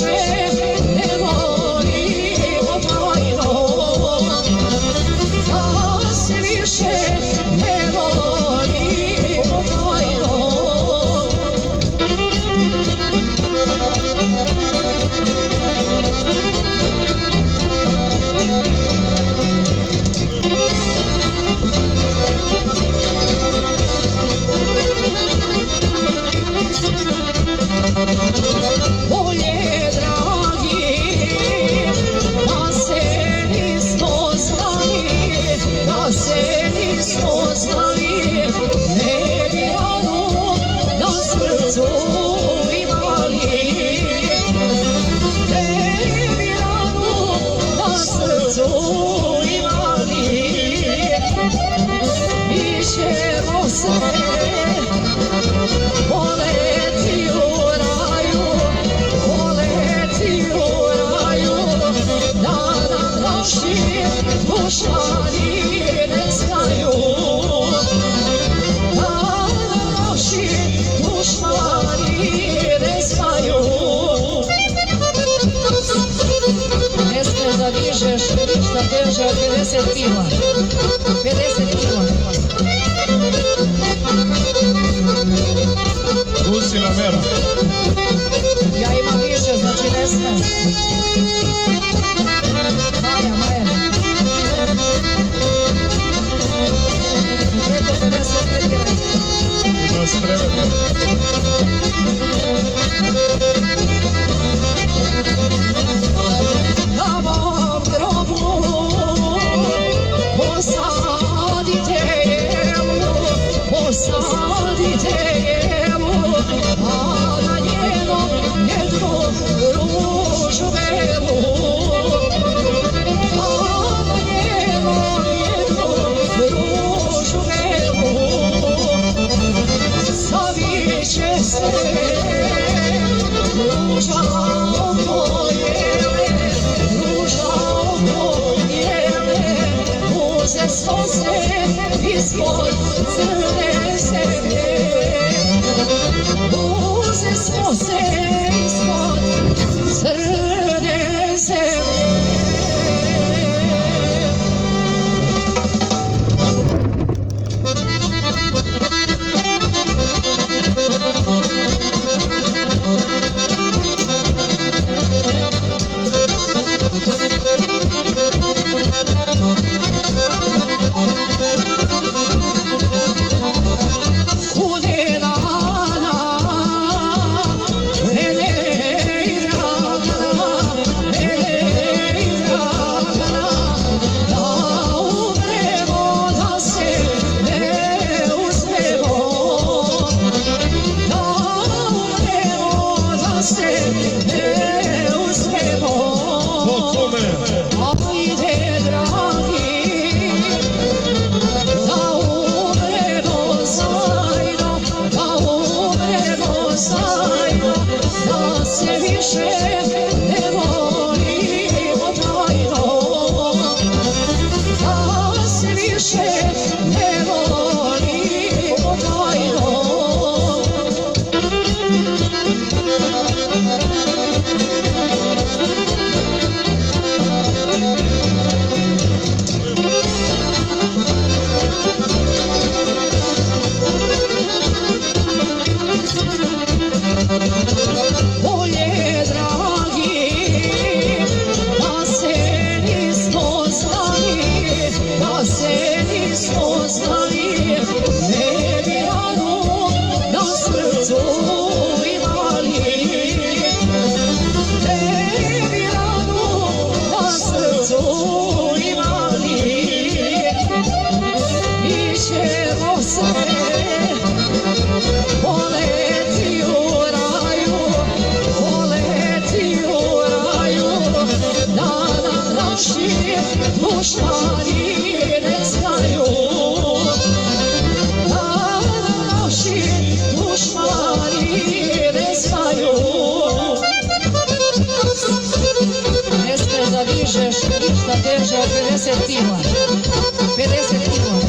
više ne volimo tajno, da se više ne volimo tajno. Bolje, dragi, da se nismo znali, da se nismo znali, ne bi ranu na srcu imali, ne bi ranu na srcu imali, mi ćemo se voleti u raju, voleti u raju, da nam naši dušmani ne znaju, da nam naši dušmani ne znaju. Ne smiješ da dižeš ništa teže od 50 kila, 50 kila. Usina mera. Ja imam više, znači ne smem. Maja, Maja. Preko 55 kila. Ima spremati. Na mom grobu posadite jelu, posadite jelu, a na njenom jednu ružu belu, a na njenom jednu ružu belu, zaviće se ruža oko jele, ruža oko jele, muze slose ispod crne zemlje, muze slose ispod crne zemlje. Bolje, dragi, da se nismo znali, da se nismo znali, ne bi ranu na srcu imali, ne bi ranu na srcu imali, mi ćemo se voleti u raju, voleti u raju, da nam naši dušmani ne znaju, da nam naši dušmani ne znaju. Ne smiješ da dižeš ništa teže od 50 kila, 50 kila.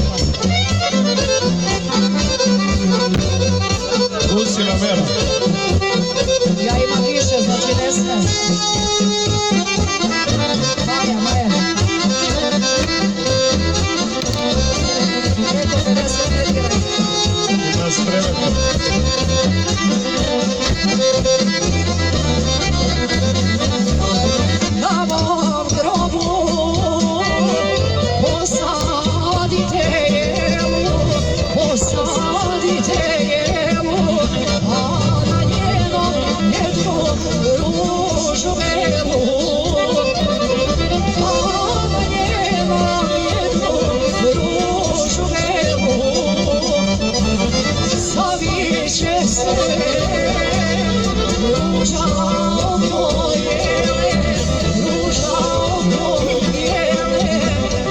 Usina mera. Ja imam više, znači ne smem. Maja, Maja. Preko 50 metara. I da spremete. Na mom grobu posadite jelu, a na njenom jednu ružu belu. A na njenom jednu ružu belu. Zaviće se ruža obojele,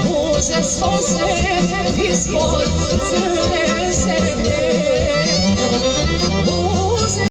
uze slose ispod crne zemlje.